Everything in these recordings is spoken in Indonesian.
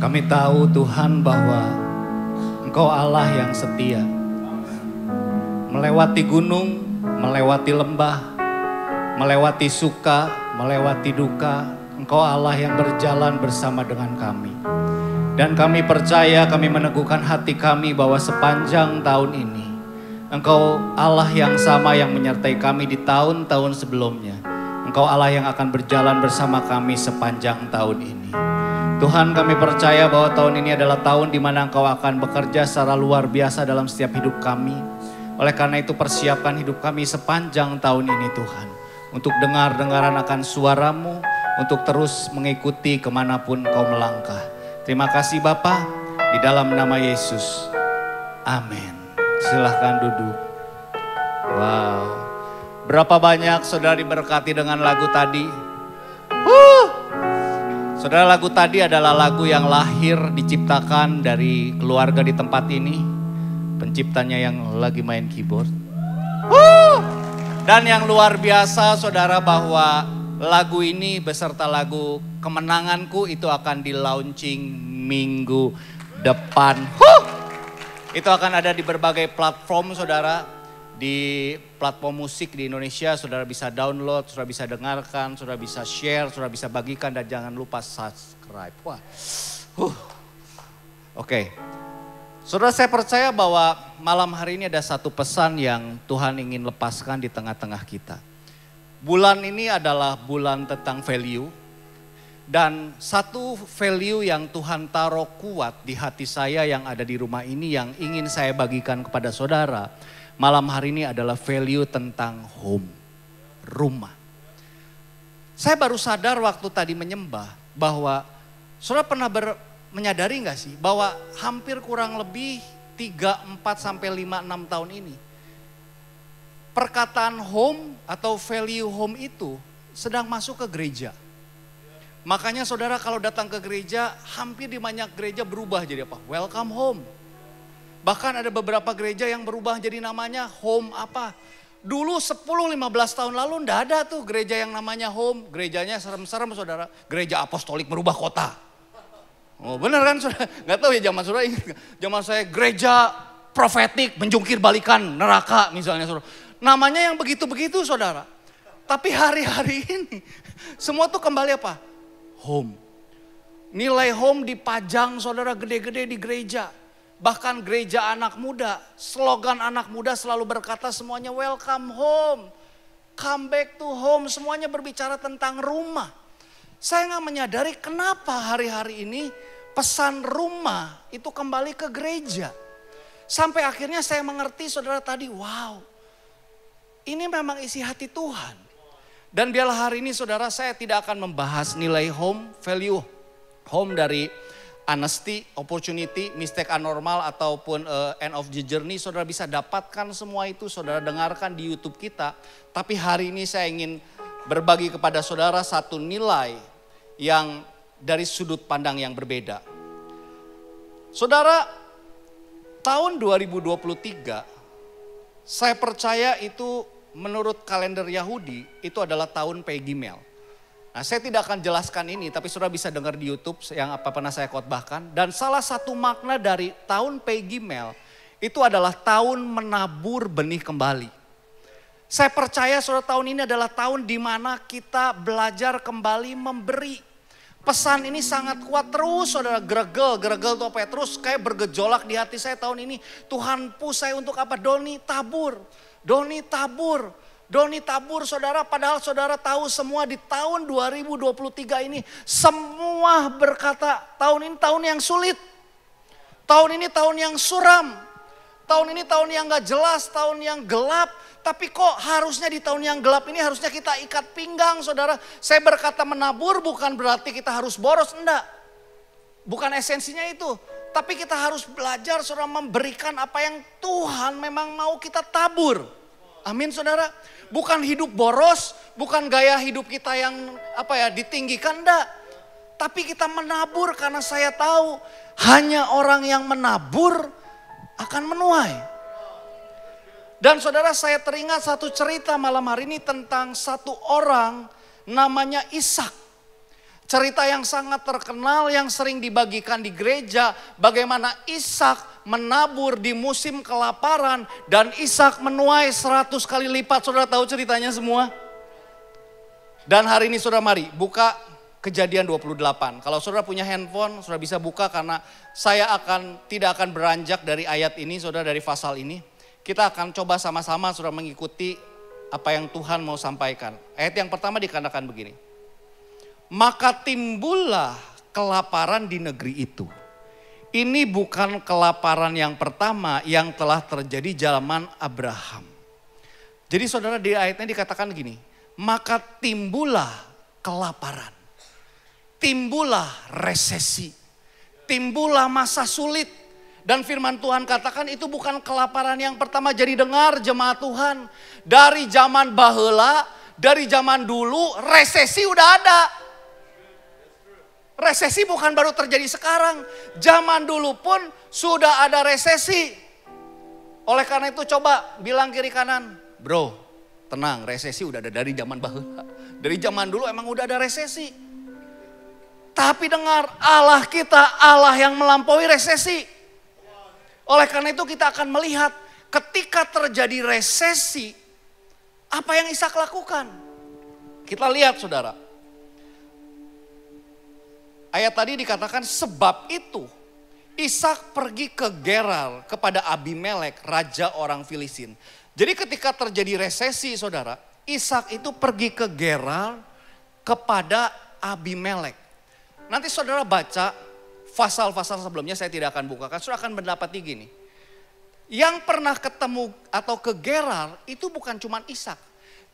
Kami tahu Tuhan bahwa Engkau Allah yang setia. Melewati gunung, melewati lembah, melewati suka, melewati duka, Engkau Allah yang berjalan bersama dengan kami. Dan kami percaya, kami meneguhkan hati kami bahwa sepanjang tahun ini Engkau Allah yang sama yang menyertai kami di tahun-tahun sebelumnya. Engkau Allah yang akan berjalan bersama kami sepanjang tahun ini. Tuhan, kami percaya bahwa tahun ini adalah tahun di mana Engkau akan bekerja secara luar biasa dalam setiap hidup kami. Oleh karena itu persiapkan hidup kami sepanjang tahun ini Tuhan. Untuk dengar-dengaran akan suara-Mu, untuk terus mengikuti kemanapun Engkau melangkah. Terima kasih Bapa, di dalam nama Yesus. Amin. Silahkan duduk. Wow. Berapa banyak saudara diberkati dengan lagu tadi? Saudara, lagu tadi adalah lagu yang lahir diciptakan dari keluarga di tempat ini. Penciptanya yang lagi main keyboard. Dan yang luar biasa saudara bahwa lagu ini beserta lagu Kemenanganku itu akan di launching minggu depan. Itu akan ada di berbagai platform saudara. Di platform musik di Indonesia saudara bisa download, saudara bisa dengarkan, saudara bisa share, saudara bisa bagikan dan jangan lupa subscribe. Wah. Oke. Saudara, saya percaya bahwa malam hari ini ada satu pesan yang Tuhan ingin lepaskan di tengah-tengah kita. Bulan ini adalah bulan tentang value. Dan satu value yang Tuhan taruh kuat di hati saya yang ada di rumah ini yang ingin saya bagikan kepada saudara. Malam hari ini adalah value tentang home, rumah. Saya baru sadar waktu tadi menyembah bahwa saudara pernah menyadari gak sih bahwa hampir kurang lebih 3, 4 sampai 5, 6 tahun ini. Perkataan home atau value home itu sedang masuk ke gereja. Makanya saudara kalau datang ke gereja hampir di banyak gereja berubah jadi apa? Welcome home. Bahkan ada beberapa gereja yang berubah jadi namanya home apa. Dulu 10-15 tahun lalu enggak ada tuh gereja yang namanya home. Gerejanya serem-serem saudara. Gereja apostolik merubah kota. Oh benar kan saudara? Gak tahu ya zaman saudara ingat. Zaman saya gereja profetik menjungkir balikan neraka misalnya saudara. Namanya yang begitu-begitu saudara. Tapi hari-hari ini semua tuh kembali apa? Home. Nilai home dipajang saudara gede-gede di gereja. Bahkan gereja anak muda, slogan anak muda selalu berkata semuanya welcome home. Come back to home, semuanya berbicara tentang rumah. Saya gak menyadari kenapa hari-hari ini pesan rumah itu kembali ke gereja. Sampai akhirnya saya mengerti saudara tadi, wow. Ini memang isi hati Tuhan. Dan biarlah hari ini saudara saya tidak akan membahas nilai home, value home dari honesty, opportunity, mistake anormal ataupun end of the journey. Saudara bisa dapatkan semua itu, saudara dengarkan di YouTube kita. Tapi hari ini saya ingin berbagi kepada saudara satu nilai yang dari sudut pandang yang berbeda. Saudara, tahun 2023 saya percaya itu menurut kalender Yahudi itu adalah tahun Pei Gimel. Nah, saya tidak akan jelaskan ini, tapi saudara bisa dengar di YouTube yang apa pernah saya khotbahkan. Dan salah satu makna dari tahun Pei Gimel itu adalah tahun menabur benih kembali. Saya percaya saudara tahun ini adalah tahun di mana kita belajar kembali memberi. Pesan ini sangat kuat terus saudara, geregel itu apa ya, terus kayak bergejolak di hati saya tahun ini. Tuhan push saya untuk apa? Doni tabur. Doni tabur saudara, padahal saudara tahu semua di tahun 2023 ini semua berkata tahun ini tahun yang sulit. Tahun ini tahun yang suram. Tahun ini tahun yang gak jelas, tahun yang gelap. Tapi kok harusnya di tahun yang gelap ini harusnya kita ikat pinggang saudara. Saya berkata menabur bukan berarti kita harus boros, enggak. Bukan esensinya itu. Tapi kita harus belajar saudara memberikan apa yang Tuhan memang mau kita tabur. Amin saudara. Bukan hidup boros, bukan gaya hidup kita yang ditinggikan, enggak. Tapi kita menabur karena saya tahu hanya orang yang menabur akan menuai. Dan saudara saya teringat satu cerita malam hari ini tentang satu orang namanya Ishak. Cerita yang sangat terkenal yang sering dibagikan di gereja. Bagaimana Ishak menabur di musim kelaparan. Dan Ishak menuai 100 kali lipat. Saudara tahu ceritanya semua? Dan hari ini saudara mari buka Kejadian 28. Kalau saudara punya handphone, saudara bisa buka karena saya tidak akan beranjak dari ayat ini, saudara, dari pasal ini. Kita akan coba sama-sama saudara mengikuti apa yang Tuhan mau sampaikan. Ayat yang pertama dikatakan begini. Maka timbullah kelaparan di negeri itu. Ini bukan kelaparan yang pertama yang telah terjadi zaman Abraham. Jadi saudara di ayatnya dikatakan gini. Maka timbullah kelaparan. Timbullah resesi. Timbullah masa sulit. Dan firman Tuhan katakan itu bukan kelaparan yang pertama. Jadi dengar jemaat Tuhan. Dari zaman baheula, dari zaman dulu resesi udah ada. Resesi bukan baru terjadi sekarang. Zaman dulu pun sudah ada resesi. Oleh karena itu coba bilang kiri kanan. Bro, tenang, resesi udah ada dari zaman baheula. Dari zaman dulu emang udah ada resesi. Tapi dengar, Allah kita Allah yang melampaui resesi. Oleh karena itu kita akan melihat ketika terjadi resesi, apa yang Ishak lakukan. Kita lihat saudara. Ayat tadi dikatakan sebab itu Ishak pergi ke Gerar kepada Abimelek, raja orang Filistin. Jadi ketika terjadi resesi saudara, Ishak itu pergi ke Gerar kepada Abimelek. Nanti saudara baca pasal-pasal sebelumnya, saya tidak akan bukakan, saudara akan mendapati gini. Yang pernah ketemu atau ke Gerar itu bukan cuma Ishak.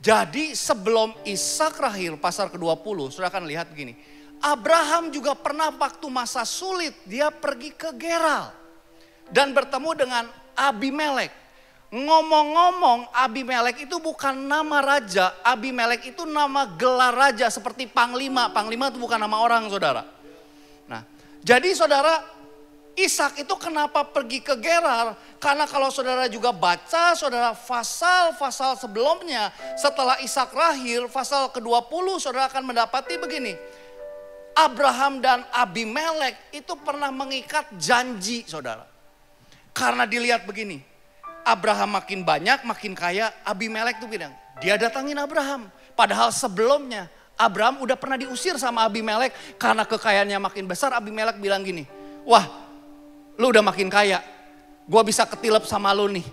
Jadi sebelum Ishak lahir pasal ke-20, saudara akan lihat begini. Abraham juga pernah waktu masa sulit dia pergi ke Gerar dan bertemu dengan Abimelek. Ngomong-ngomong Abimelek itu bukan nama raja, Abimelek itu nama gelar raja seperti panglima. Panglima itu bukan nama orang saudara. Nah, jadi saudara Ishak itu kenapa pergi ke Gerar? Karena kalau saudara juga baca saudara pasal-pasal sebelumnya setelah Ishak lahir pasal ke-20 saudara akan mendapati begini. Abraham dan Abimelek itu pernah mengikat janji saudara. Karena dilihat begini, Abraham makin banyak, makin kaya, Abimelek tuh bilang, dia datangin Abraham. Padahal sebelumnya Abraham udah pernah diusir sama Abimelek karena kekayaannya makin besar. Abimelek bilang gini, wah lu udah makin kaya, gue bisa ketilep sama lu nih.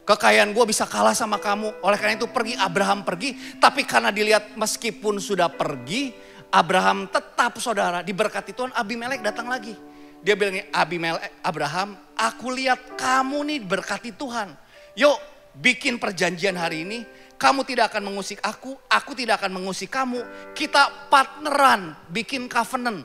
Kekayaan gue bisa kalah sama kamu. Oleh karena itu pergi, Abraham pergi. Tapi karena dilihat meskipun sudah pergi, Abraham tetap saudara diberkati Tuhan. Abimelek datang lagi. Dia bilang, Abraham, aku lihat kamu nih berkati Tuhan. Yuk bikin perjanjian hari ini. Kamu tidak akan mengusik aku tidak akan mengusik kamu. Kita partneran, bikin covenant.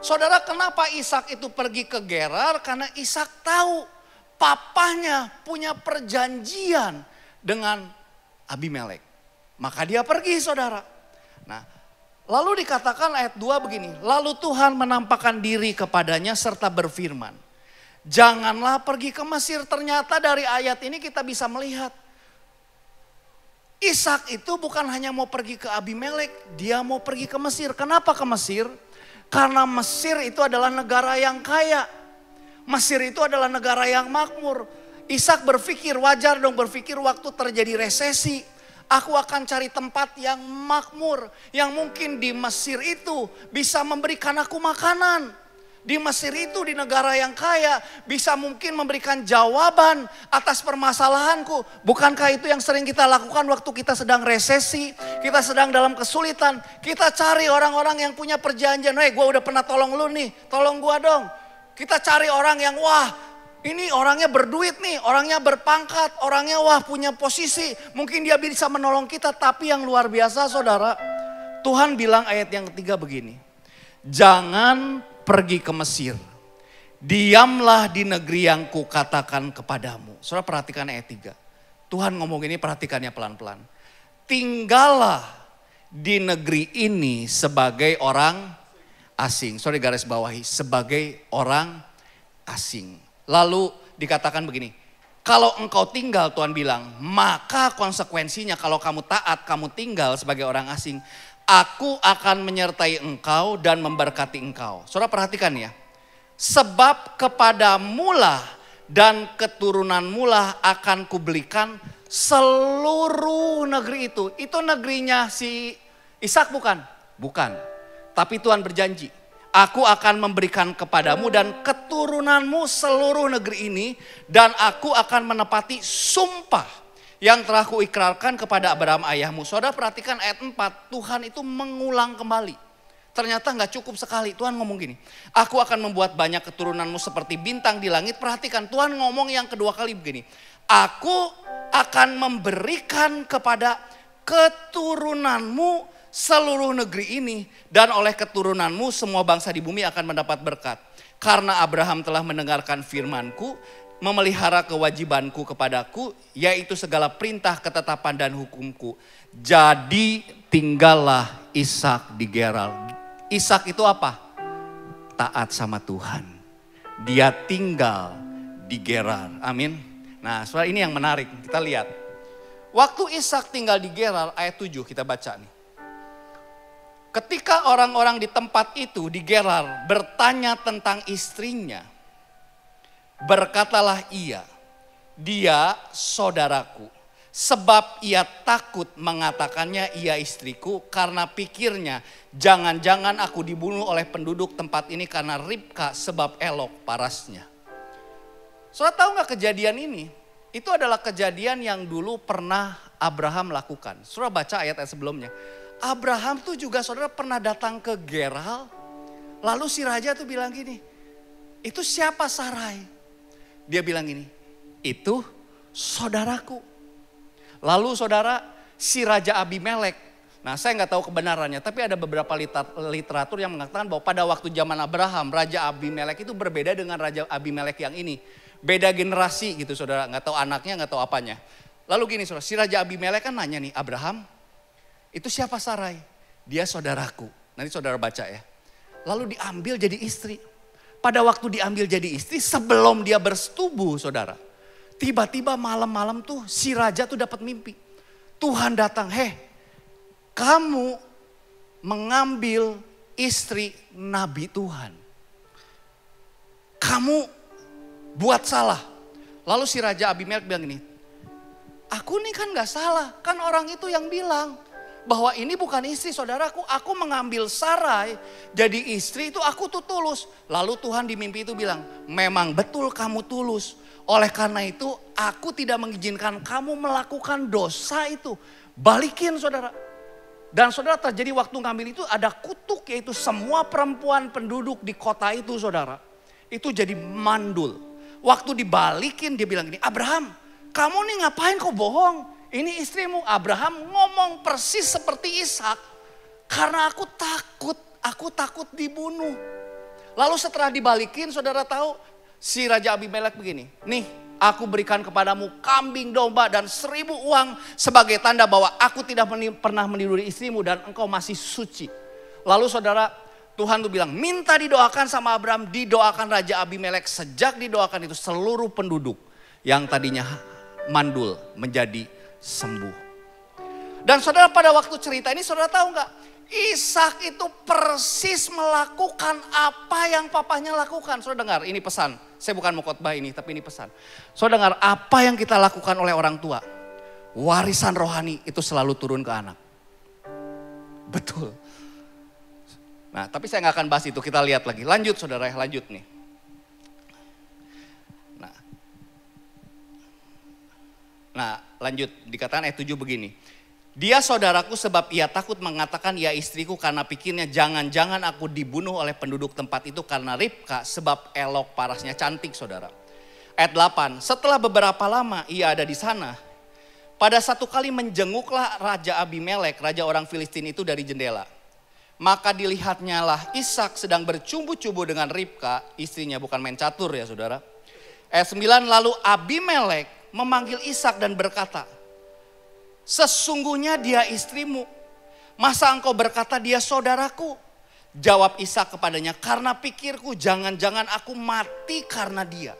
Saudara, kenapa Ishak itu pergi ke Gerar? Karena Ishak tahu papanya punya perjanjian dengan Abimelek. Maka dia pergi saudara. Nah, lalu dikatakan ayat 2 begini. Lalu Tuhan menampakkan diri kepadanya serta berfirman. Janganlah pergi ke Mesir. Ternyata dari ayat ini kita bisa melihat. Ishak itu bukan hanya mau pergi ke Abimelek. Dia mau pergi ke Mesir. Kenapa ke Mesir? Karena Mesir itu adalah negara yang kaya. Mesir itu adalah negara yang makmur. Ishak berpikir, wajar dong berpikir waktu terjadi resesi. Aku akan cari tempat yang makmur. Yang mungkin di Mesir itu bisa memberikan aku makanan. Di Mesir itu di negara yang kaya bisa mungkin memberikan jawaban atas permasalahanku. Bukankah itu yang sering kita lakukan waktu kita sedang resesi. Kita sedang dalam kesulitan. Kita cari orang-orang yang punya perjanjian. Gue udah pernah tolong lu nih, tolong gua dong. Kita cari orang yang wah ini orangnya berduit nih, orangnya berpangkat, orangnya wah punya posisi. Mungkin dia bisa menolong kita, tapi yang luar biasa saudara. Tuhan bilang ayat yang ketiga begini. Jangan pergi ke Mesir. Diamlah di negeri yang kukatakan kepadamu. Saudara perhatikan ayat 3. Tuhan ngomong ini perhatikannya pelan-pelan. Tinggallah di negeri ini sebagai orang asing. Sorry garis bawahi, sebagai orang asing. Lalu dikatakan begini, kalau engkau tinggal Tuhan bilang, maka konsekuensinya kalau kamu taat, kamu tinggal sebagai orang asing, Aku akan menyertai engkau dan memberkati engkau. Saudara perhatikan ya. Sebab kepadamulah dan keturunanmulah akan kuberikan seluruh negeri itu. Itu negerinya si Ishak bukan? Bukan. Tapi Tuhan berjanji, aku akan memberikan kepadamu dan keturunanmu seluruh negeri ini. Dan aku akan menepati sumpah yang telah kuikrarkan kepada Abraham ayahmu. Saudara perhatikan ayat 4, Tuhan itu mengulang kembali. Ternyata gak cukup sekali, Tuhan ngomong gini, aku akan membuat banyak keturunanmu seperti bintang di langit. Perhatikan, Tuhan ngomong yang kedua kali begini, aku akan memberikan kepada keturunanmu seluruh negeri ini, dan oleh keturunanmu semua bangsa di bumi akan mendapat berkat. Karena Abraham telah mendengarkan firmanku, memelihara kewajibanku kepadaku, yaitu segala perintah, ketetapan dan hukumku. Jadi tinggallah Ishak di Gerar. Ishak itu apa? Taat sama Tuhan. Dia tinggal di Gerar. Amin. Nah, soal ini yang menarik, kita lihat. Waktu Ishak tinggal di Gerar, ayat 7 kita baca nih. Ketika orang-orang di tempat itu di Gerar bertanya tentang istrinya, berkatalah ia, dia saudaraku. Sebab ia takut mengatakannya ia istriku, karena pikirnya jangan-jangan aku dibunuh oleh penduduk tempat ini karena Ribka sebab elok parasnya. Saudara tahu gak kejadian ini? Itu adalah kejadian yang dulu pernah Abraham lakukan. Saudara baca ayat-ayat sebelumnya. Abraham tuh juga saudara pernah datang ke Gerar. Lalu si raja tuh bilang gini, itu siapa Sarai? Dia bilang gini, itu saudaraku. Lalu saudara si Raja Abimelek. Nah saya gak tahu kebenarannya, tapi ada beberapa literatur yang mengatakan bahwa pada waktu zaman Abraham, Raja Abimelek itu berbeda dengan Raja Abimelek yang ini. Beda generasi gitu saudara, gak tahu anaknya, gak tahu apanya. Lalu gini saudara, si Raja Abimelek kan nanya nih, Abraham, itu siapa Sarai? Dia saudaraku. Nanti saudara baca ya. Lalu diambil jadi istri. Pada waktu diambil jadi istri, sebelum dia bersetubuh saudara. Tiba-tiba malam-malam tuh si raja tuh dapat mimpi. Tuhan datang, kamu mengambil istri nabi Tuhan. Kamu buat salah. Lalu si Raja Abimelek bilang gini, aku nih kan gak salah, kan orang itu yang bilang bahwa ini bukan istri saudaraku, aku mengambil Sarai jadi istri itu aku tuh tulus. Lalu Tuhan di mimpi itu bilang, memang betul kamu tulus. Oleh karena itu aku tidak mengizinkan kamu melakukan dosa itu. Balikin saudara. Dan saudara terjadi waktu ngambil itu ada kutuk, yaitu semua perempuan penduduk di kota itu saudara. Itu jadi mandul. Waktu dibalikin dia bilang gini, Abraham kamu nih ngapain kok bohong? Ini istrimu. Abraham ngomong persis seperti Ishak. Karena aku takut dibunuh. Lalu setelah dibalikin saudara tahu si Raja Abimelek begini. Nih aku berikan kepadamu kambing domba dan 1000 uang sebagai tanda bahwa aku tidak pernah meniduri istrimu dan engkau masih suci. Lalu saudara Tuhan tuh bilang minta didoakan sama Abraham, didoakan Raja Abimelek. Sejak didoakan itu seluruh penduduk yang tadinya mandul menjadi sembuh. Dan saudara pada waktu cerita ini saudara tahu gak? Ishak itu persis melakukan apa yang papanya lakukan. Saudara dengar ini pesan. Saya bukan mau khotbah ini tapi ini pesan. Saudara dengar apa yang kita lakukan oleh orang tua. Warisan rohani itu selalu turun ke anak. Betul. Nah tapi saya gak akan bahas itu, kita lihat lagi. Lanjut saudara, lanjut nih. Nah lanjut, dikatakan ayat 7 begini. Dia saudaraku sebab ia takut mengatakan ia istriku karena pikirnya jangan-jangan aku dibunuh oleh penduduk tempat itu karena Ribka sebab elok parasnya. Cantik saudara. Ayat 8, setelah beberapa lama ia ada di sana. Pada satu kali menjenguklah Raja Abimelek, raja orang Filistin itu dari jendela. Maka dilihatnya lah Ishak sedang bercumbu-cumbu dengan Ribka, istrinya, bukan main catur ya saudara. Ayat 9, lalu Abimelek memanggil Ishak dan berkata, sesungguhnya dia istrimu. Masa engkau berkata dia saudaraku? Jawab Ishak kepadanya, karena pikirku jangan-jangan aku mati karena dia.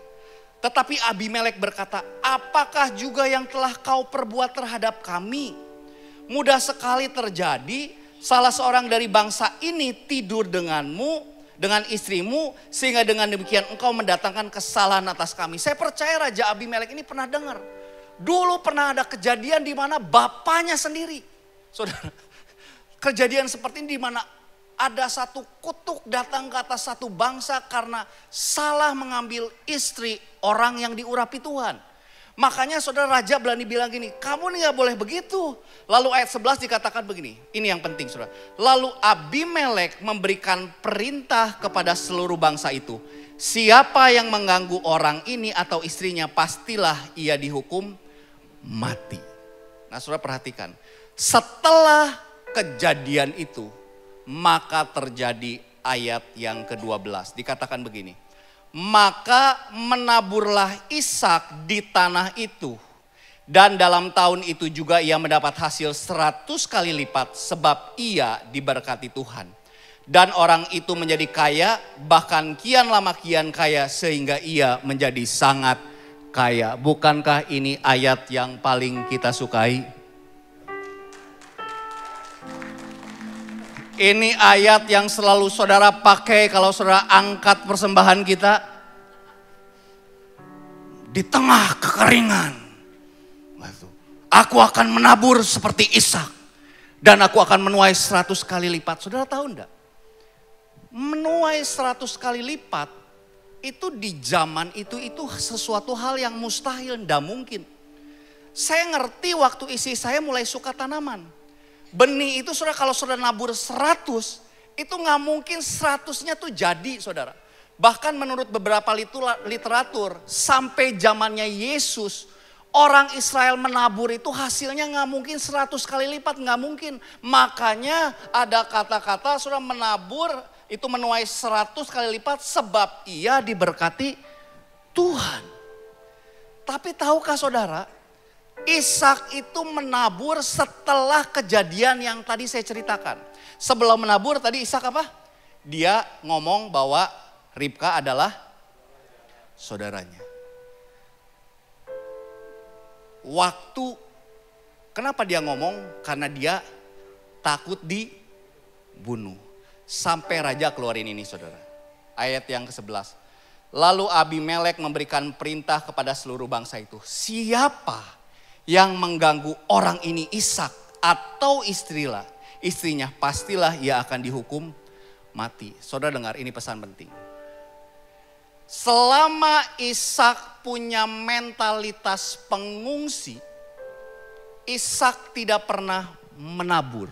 Tetapi Abimelek berkata, apakah juga yang telah kau perbuat terhadap kami? Mudah sekali terjadi salah seorang dari bangsa ini tidur denganmu, dengan istrimu, sehingga dengan demikian engkau mendatangkan kesalahan atas kami. Saya percaya Raja Abimelek ini pernah dengar. Dulu pernah ada kejadian di mana bapaknya sendiri, saudara, kejadian seperti ini di mana ada satu kutuk datang ke atas satu bangsa karena salah mengambil istri orang yang diurapi Tuhan. Makanya saudara, raja berani bilang gini, kamu nih gak boleh begitu. Lalu ayat 11 dikatakan begini, ini yang penting saudara. Lalu Abimelek memberikan perintah kepada seluruh bangsa itu. Siapa yang mengganggu orang ini atau istrinya, pastilah ia dihukum mati. Nah saudara perhatikan, setelah kejadian itu, maka terjadi ayat yang ke-12. Dikatakan begini. Maka menaburlah Ishak di tanah itu. Dan dalam tahun itu juga ia mendapat hasil 100 kali lipat sebab ia diberkati Tuhan. Dan orang itu menjadi kaya, bahkan kian lama kian kaya sehingga ia menjadi sangat kaya. Bukankah ini ayat yang paling kita sukai? Ini ayat yang selalu saudara pakai kalau saudara angkat persembahan kita. Di tengah kekeringan, aku akan menabur seperti Ishak. Dan aku akan menuai 100 kali lipat. Saudara tahu enggak? Menuai 100 kali lipat itu di zaman itu sesuatu hal yang mustahil, enggak mungkin. Saya ngerti waktu istri saya mulai suka tanaman. Benih itu saudara, kalau saudara nabur 100, itu gak mungkin 100-nya tuh jadi saudara. Bahkan menurut beberapa literatur, sampai zamannya Yesus, orang Israel menabur itu hasilnya gak mungkin 100 kali lipat, gak mungkin. Makanya ada kata-kata saudara, menabur itu menuai 100 kali lipat sebab ia diberkati Tuhan. Tapi tahukah saudara, Ishak itu menabur setelah kejadian yang tadi saya ceritakan. Sebelum menabur tadi Ishak apa? Dia ngomong bahwa Ribka adalah saudaranya. Kenapa dia ngomong? Karena dia takut dibunuh. Sampai raja keluarin ini saudara. Ayat yang ke-11. Lalu Abimelek memberikan perintah kepada seluruh bangsa itu. Siapa yang mengganggu orang ini Ishak atau istrinya, pastilah ia akan dihukum mati. Saudara dengar, ini pesan penting. Selama Ishak punya mentalitas pengungsi, Ishak tidak pernah menabur.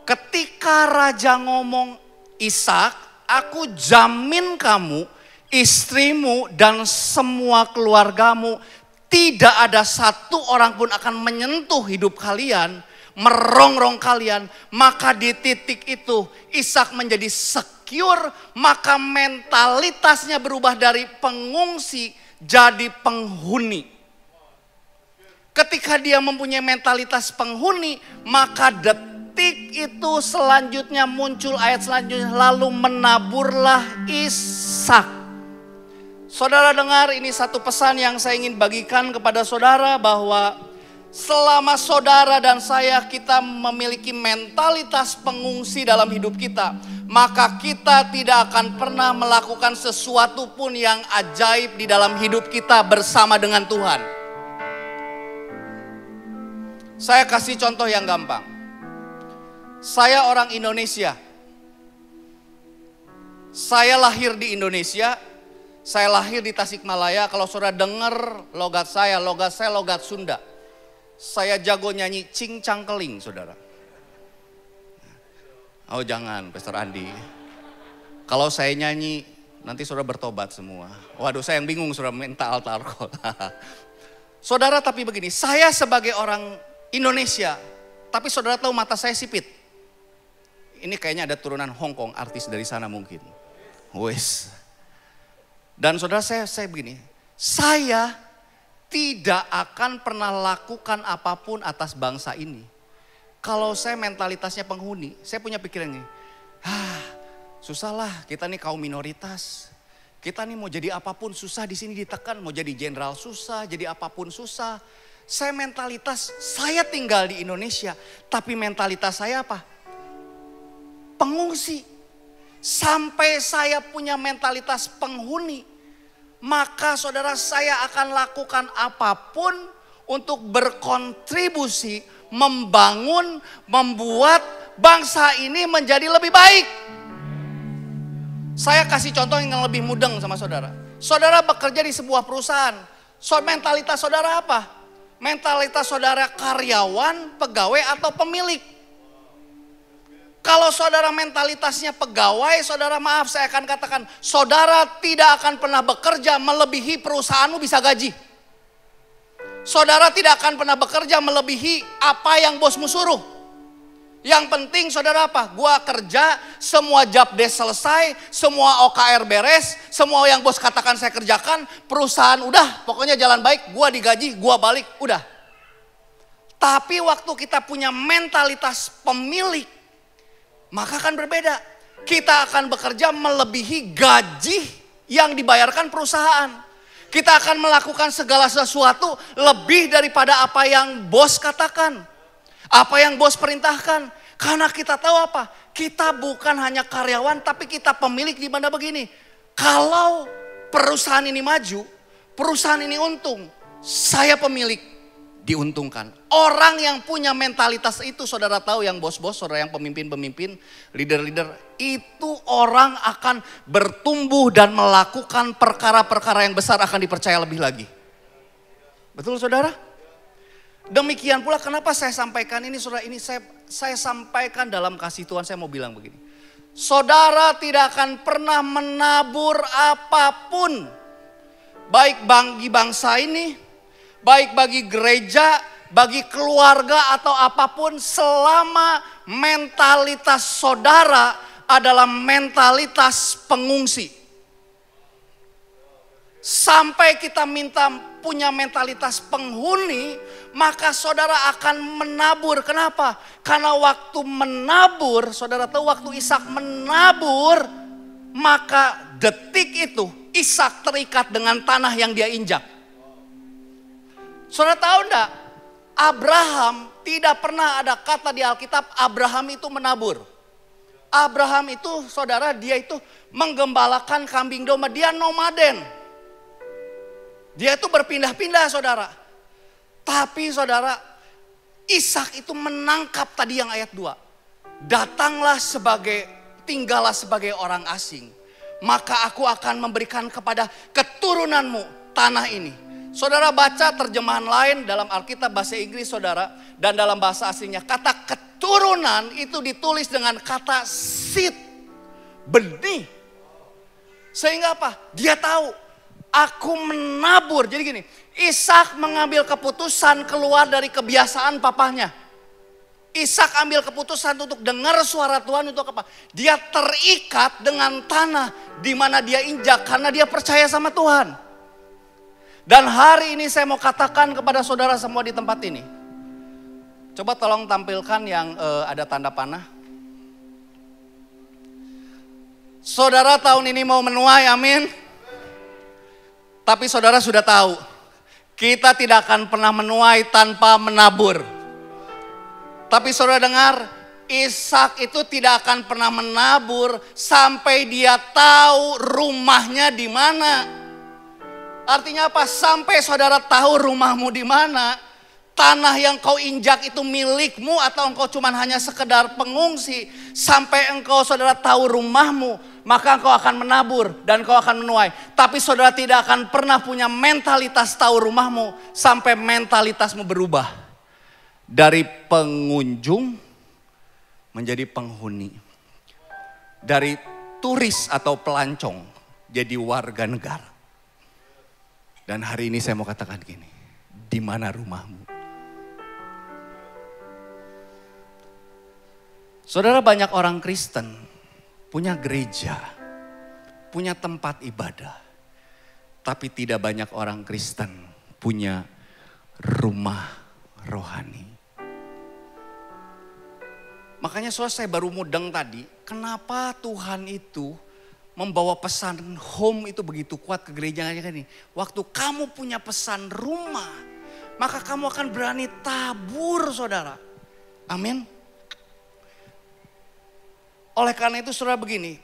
Ketika raja ngomong, Ishak, aku jamin kamu, istrimu dan semua keluargamu, tidak ada satu orang pun akan menyentuh hidup kalian, merongrong kalian. Maka di titik itu Ishak menjadi secure, maka mentalitasnya berubah dari pengungsi jadi penghuni. Ketika dia mempunyai mentalitas penghuni, maka detik itu selanjutnya muncul ayat selanjutnya, lalu menaburlah Ishak. Saudara dengar, ini satu pesan yang saya ingin bagikan kepada saudara, bahwa selama saudara dan saya kita memiliki mentalitas pengungsi dalam hidup kita, maka kita tidak akan pernah melakukan sesuatu pun yang ajaib di dalam hidup kita bersama dengan Tuhan. Saya kasih contoh yang gampang. Saya orang Indonesia. Saya lahir di Indonesia. Saya lahir di Tasikmalaya. Kalau saudara dengar logat saya logat Sunda. Saya jago nyanyi cing cangkeling saudara. Oh jangan Pastor Andi. Kalau saya nyanyi nanti saudara bertobat semua. Waduh saya yang bingung saudara minta altar kok. Saudara tapi begini, saya sebagai orang Indonesia, tapi saudara tahu mata saya sipit. Ini kayaknya ada turunan Hong Kong, artis dari sana mungkin. Wes. Dan saudara saya begini, saya tidak akan pernah lakukan apapun atas bangsa ini. Kalau saya mentalitasnya penghuni, saya punya pikiran ini, susahlah kita nih kaum minoritas. Kita nih mau jadi apapun susah di sini ditekan, mau jadi jenderal susah, jadi apapun susah. Saya mentalitas, saya tinggal di Indonesia, tapi mentalitas saya apa? pengungsi. Sampai saya punya mentalitas penghuni, maka saudara saya akan lakukan apapun untuk berkontribusi, membangun, membuat bangsa ini menjadi lebih baik. Saya kasih contoh yang lebih mudeng sama saudara. Saudara bekerja di sebuah perusahaan. Mentalitas saudara apa? Mentalitas saudara karyawan, pegawai atau pemilik? Kalau saudara mentalitasnya pegawai, saudara maaf saya akan katakan, saudara tidak akan pernah bekerja melebihi perusahaanmu bisa gaji. Saudara tidak akan pernah bekerja melebihi apa yang bosmu suruh. Yang penting saudara apa? Gua kerja, semua job desk selesai, semua OKR beres, semua yang bos katakan saya kerjakan, perusahaan udah, pokoknya jalan baik, gua digaji, gua balik, udah. Tapi waktu kita punya mentalitas pemilik, maka akan berbeda. Kita akan bekerja melebihi gaji yang dibayarkan perusahaan. Kita akan melakukan segala sesuatu lebih daripada apa yang bos katakan. Apa yang bos perintahkan. Karena kita tahu apa? Kita bukan hanya karyawan tapi kita pemilik di mana begini. Kalau perusahaan ini maju, perusahaan ini untung, saya pemilik diuntungkan. Orang yang punya mentalitas itu saudara tahu yang bos-bos, saudara yang pemimpin-pemimpin, leader-leader. Itu orang akan bertumbuh dan melakukan perkara-perkara yang besar akan dipercaya lebih lagi. Betul saudara? Demikian pula kenapa saya sampaikan ini saudara, ini saya sampaikan dalam kasih Tuhan. Saya mau bilang begini, saudara tidak akan pernah menabur apapun, baik bagi bangsa ini, baik bagi gereja, bagi keluarga atau apapun, selama mentalitas saudara adalah mentalitas pengungsi. Sampai kita minta punya mentalitas penghuni, maka saudara akan menabur. Kenapa? Karena waktu menabur, saudara tahu waktu Ishak menabur, maka detik itu Ishak terikat dengan tanah yang dia injak. Saudara tahu enggak? Abraham tidak pernah ada kata di Alkitab Abraham itu menabur. Abraham itu saudara dia itu menggembalakan kambing domba, dia nomaden. Dia itu berpindah-pindah saudara. Tapi saudara, Ishak itu menangkap tadi yang ayat 2. Tinggallah sebagai orang asing. Maka aku akan memberikan kepada keturunanmu tanah ini. Saudara baca terjemahan lain dalam Alkitab bahasa Inggris saudara. Dan dalam bahasa aslinya kata keturunan itu ditulis dengan kata seed. Benih. Sehingga apa? Dia tahu. Aku menabur. Jadi gini, Ishak mengambil keputusan keluar dari kebiasaan papahnya. Ishak ambil keputusan untuk dengar suara Tuhan untuk apa? Dia terikat dengan tanah di mana dia injak karena dia percaya sama Tuhan. Dan hari ini saya mau katakan kepada saudara semua di tempat ini. Coba tolong tampilkan yang ada tanda panah. Saudara tahun ini mau menuai, amin. Tapi saudara sudah tahu, kita tidak akan pernah menuai tanpa menabur. Tapi saudara dengar, Ishak itu tidak akan pernah menabur sampai dia tahu rumahnya di mana. Artinya apa? Sampai saudara tahu rumahmu di mana, tanah yang kau injak itu milikmu atau engkau cuma hanya sekedar pengungsi. Sampai engkau saudara tahu rumahmu, maka engkau akan menabur dan engkau akan menuai. Tapi saudara tidak akan pernah punya mentalitas tahu rumahmu sampai mentalitasmu berubah. Dari pengunjung menjadi penghuni. Dari turis atau pelancong jadi warga negara. Dan hari ini saya mau katakan gini, di mana rumahmu? Saudara, banyak orang Kristen punya gereja, punya tempat ibadah. Tapi tidak banyak orang Kristen punya rumah rohani. Makanya saya baru mudeng tadi, kenapa Tuhan itu membawa pesan home itu begitu kuat ke gerejanya ini. Waktu kamu punya pesan rumah, maka kamu akan berani tabur saudara. Amin. Oleh karena itu saudara begini,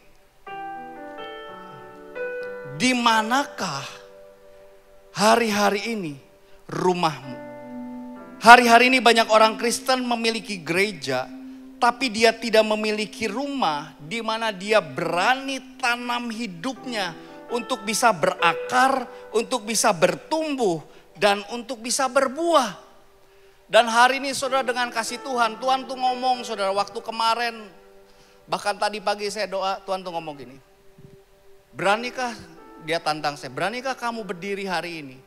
di manakah hari-hari ini rumahmu? Hari-hari ini banyak orang Kristen memiliki gereja, tapi dia tidak memiliki rumah di mana dia berani tanam hidupnya untuk bisa berakar, untuk bisa bertumbuh, dan untuk bisa berbuah. Dan hari ini saudara dengan kasih Tuhan, Tuhan tuh ngomong saudara waktu kemarin, bahkan tadi pagi saya doa, Tuhan tuh ngomong gini. Beranikah, dia tantang saya, beranikah kamu berdiri hari ini,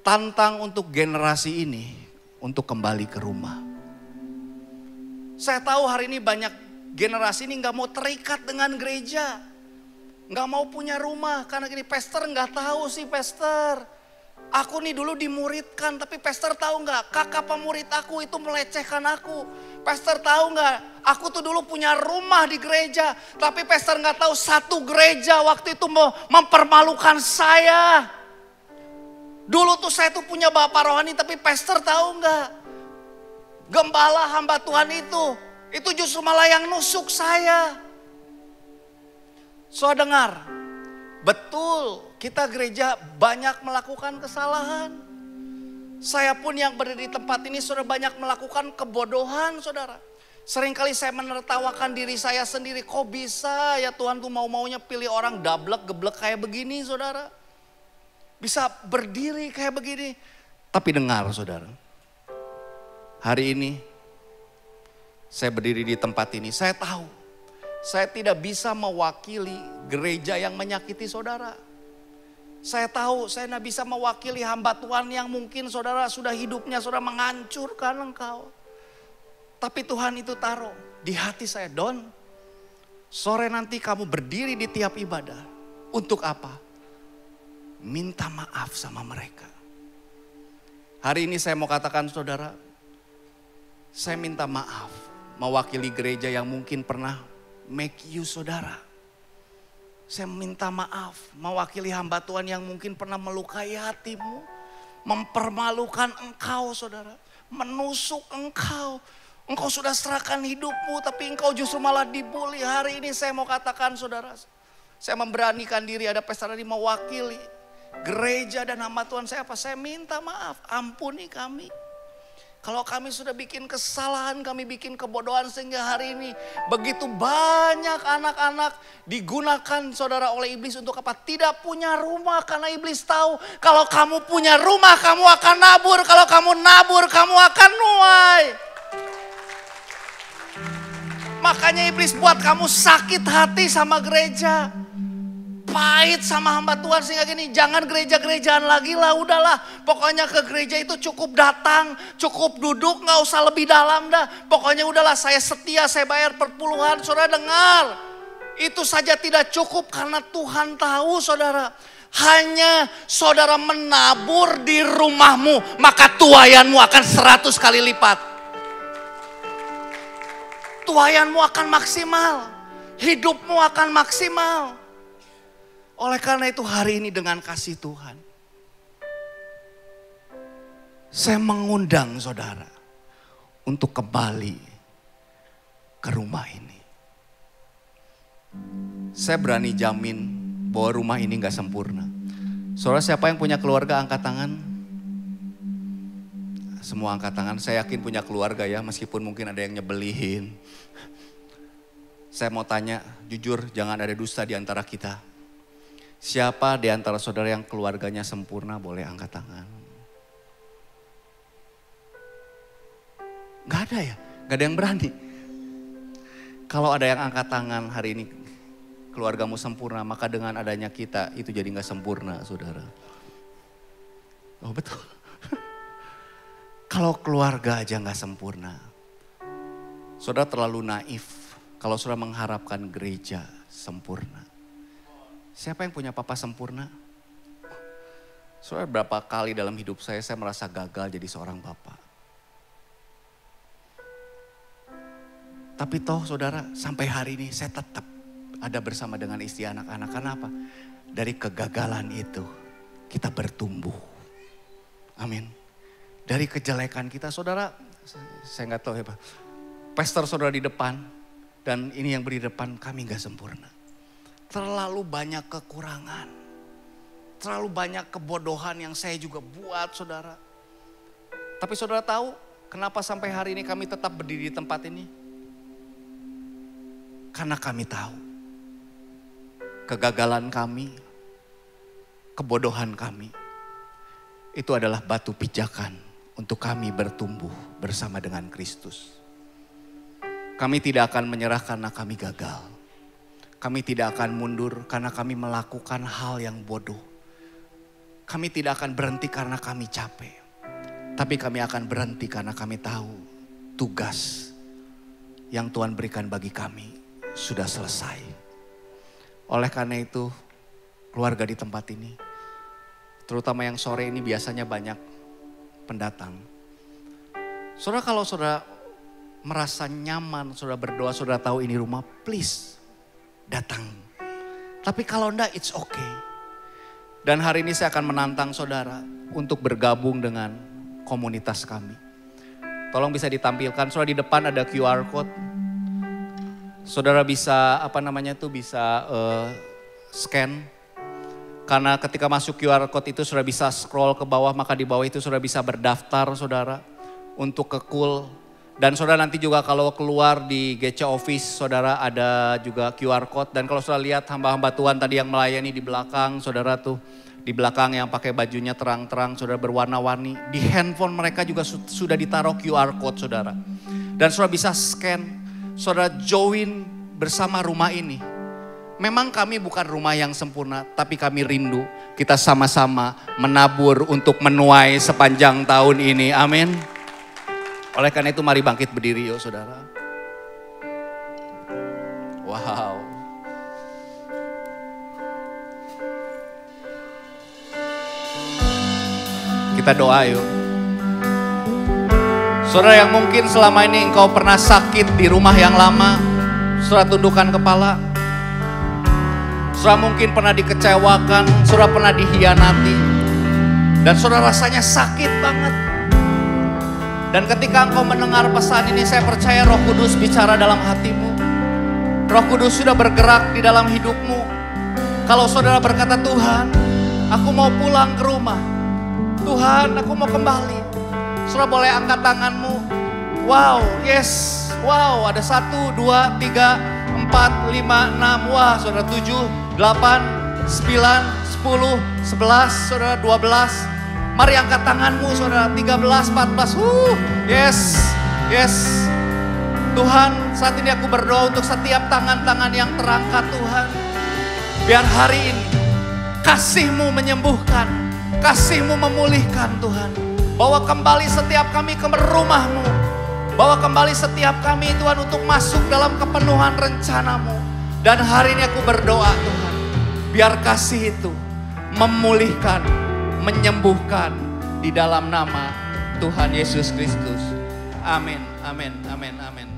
tantang untuk generasi ini untuk kembali ke rumah. Saya tahu hari ini banyak generasi ini gak mau terikat dengan gereja. Gak mau punya rumah karena gini, pastor gak tahu sih pastor. Aku nih dulu dimuridkan, tapi pastor tahu gak, kakak pemurid aku itu melecehkan aku. Pastor tahu gak, aku tuh dulu punya rumah di gereja, tapi pastor gak tahu satu gereja waktu itu mau mempermalukan saya. Dulu tuh saya tuh punya bapak rohani, tapi pastor tahu gak, gembala hamba Tuhan itu justru malah yang nusuk saya. Saudara dengar, betul kita gereja banyak melakukan kesalahan. Saya pun yang berada di tempat ini saudara banyak melakukan kebodohan saudara. Seringkali saya menertawakan diri saya sendiri, kok bisa ya Tuhan tuh mau-maunya pilih orang dablek geblek kayak begini saudara. Bisa berdiri kayak begini. Tapi dengar saudara, hari ini saya berdiri di tempat ini, saya tahu saya tidak bisa mewakili gereja yang menyakiti saudara. Saya tahu saya tidak bisa mewakili hamba Tuhan yang mungkin saudara sudah hidupnya saudara menghancurkan engkau. Tapi Tuhan itu taruh di hati saya, Don, sore nanti kamu berdiri di tiap ibadah. Untuk apa? Minta maaf sama mereka. Hari ini saya mau katakan saudara, saya minta maaf mewakili gereja yang mungkin pernah make you saudara. Saya minta maaf mewakili hamba Tuhan yang mungkin pernah melukai hatimu, mempermalukan engkau saudara, menusuk engkau. Engkau sudah serahkan hidupmu tapi engkau justru malah dibully. Hari ini saya mau katakan saudara, saya memberanikan diri ada pesta tadi mewakili gereja dan hamba Tuhan saya apa? Saya minta maaf, ampuni kami. Kalau kami sudah bikin kesalahan, kami bikin kebodohan sehingga hari ini begitu banyak anak-anak digunakan saudara oleh iblis untuk apa? Tidak punya rumah karena iblis tahu kalau kamu punya rumah kamu akan nabur. Kalau kamu nabur kamu akan nuai. Makanya iblis buat kamu sakit hati sama gereja. Pahit sama hamba Tuhan sehingga gini, jangan gereja-gerejaan lagi lah, udahlah. Pokoknya ke gereja itu cukup datang, cukup duduk, gak usah lebih dalam dah. Pokoknya udahlah saya setia, saya bayar perpuluhan. Saudara dengar, itu saja tidak cukup karena Tuhan tahu saudara. Hanya saudara menabur di rumahmu, maka tuaianmu akan 100 kali lipat. Tuaianmu akan maksimal, hidupmu akan maksimal. Oleh karena itu hari ini dengan kasih Tuhan, saya mengundang saudara untuk kembali ke rumah ini. Saya berani jamin bahwa rumah ini gak sempurna. Saudara siapa yang punya keluarga angkat tangan? Semua angkat tangan, saya yakin punya keluarga ya meskipun mungkin ada yang nyebelihin. Saya mau tanya jujur jangan ada dusta di antara kita. Siapa di antara saudara yang keluarganya sempurna boleh angkat tangan. Gak ada ya? Gak ada yang berani. Kalau ada yang angkat tangan hari ini keluargamu sempurna, maka dengan adanya kita itu jadi gak sempurna saudara. Oh betul. Kalau keluarga aja gak sempurna, saudara terlalu naif kalau saudara mengharapkan gereja sempurna. Siapa yang punya papa sempurna? Saudara berapa kali dalam hidup saya merasa gagal jadi seorang bapak. Tapi toh saudara sampai hari ini saya tetap ada bersama dengan istri anak-anak. Kenapa? Dari kegagalan itu kita bertumbuh. Amin. Dari kejelekan kita saudara, saya nggak tahu ya Pak. Pastor saudara di depan, Dan ini yang beri depan, kami gak sempurna. Terlalu banyak kekurangan. Terlalu banyak kebodohan yang saya juga buat, saudara. Tapi saudara tahu kenapa sampai hari ini kami tetap berdiri di tempat ini? Karena kami tahu kegagalan kami, kebodohan kami, itu adalah batu pijakan untuk kami bertumbuh bersama dengan Kristus. Kami tidak akan menyerah karena kami gagal. Kami tidak akan mundur karena kami melakukan hal yang bodoh. Kami tidak akan berhenti karena kami capek. Tapi kami akan berhenti karena kami tahu tugas yang Tuhan berikan bagi kami sudah selesai. Oleh karena itu, keluarga di tempat ini, terutama yang sore ini biasanya banyak pendatang. Saudara, kalau saudara merasa nyaman, saudara berdoa, saudara tahu ini rumah, please datang. Tapi kalau enggak, it's okay. Dan hari ini saya akan menantang saudara untuk bergabung dengan komunitas kami. Tolong bisa ditampilkan, saudara, di depan ada QR code. Saudara bisa bisa scan. Karena ketika masuk QR code itu saudara bisa scroll ke bawah, maka di bawah itu saudara bisa berdaftar, saudara, untuk ke Cool. Dan saudara nanti juga kalau keluar di GC Office, saudara ada juga QR code. Dan kalau saudara lihat hamba-hamba Tuhan tadi yang melayani di belakang, saudara tuh di belakang yang pakai bajunya terang-terang, saudara berwarna-warni. Di handphone mereka juga sudah ditaruh QR code, saudara. Dan saudara bisa scan, saudara join bersama rumah ini. Memang kami bukan rumah yang sempurna, tapi kami rindu kita sama-sama menabur untuk menuai sepanjang tahun ini. Amin. Oleh karena itu mari bangkit berdiri yuk, saudara. Wow. Kita doa yuk. Saudara yang mungkin selama ini engkau pernah sakit di rumah yang lama, saudara tundukkan kepala. Saudara mungkin pernah dikecewakan, saudara pernah dihianati. Dan saudara rasanya sakit banget. Dan ketika engkau mendengar pesan ini, saya percaya Roh Kudus bicara dalam hatimu. Roh Kudus sudah bergerak di dalam hidupmu. Kalau saudara berkata, Tuhan, aku mau pulang ke rumah. Tuhan, aku mau kembali. Saudara boleh angkat tanganmu. Wow, yes. Wow, ada 1, 2, 3, 4, 5, 6. Wah, saudara 7, 8, 9, 10, 11, saudara 12. Mari angkat tanganmu, saudara. 13, 14. Yes, yes. Tuhan, saat ini aku berdoa untuk setiap tangan-tangan yang terangkat, Tuhan. Biar hari ini kasih-Mu menyembuhkan, kasih-Mu memulihkan, Tuhan. Bawa kembali setiap kami ke rumah-Mu. Bawa kembali setiap kami, Tuhan, untuk masuk dalam kepenuhan rencana-Mu. Dan hari ini aku berdoa, Tuhan. Biar kasih itu memulihkan, menyembuhkan di dalam nama Tuhan Yesus Kristus. Amin, amin, amin, amin.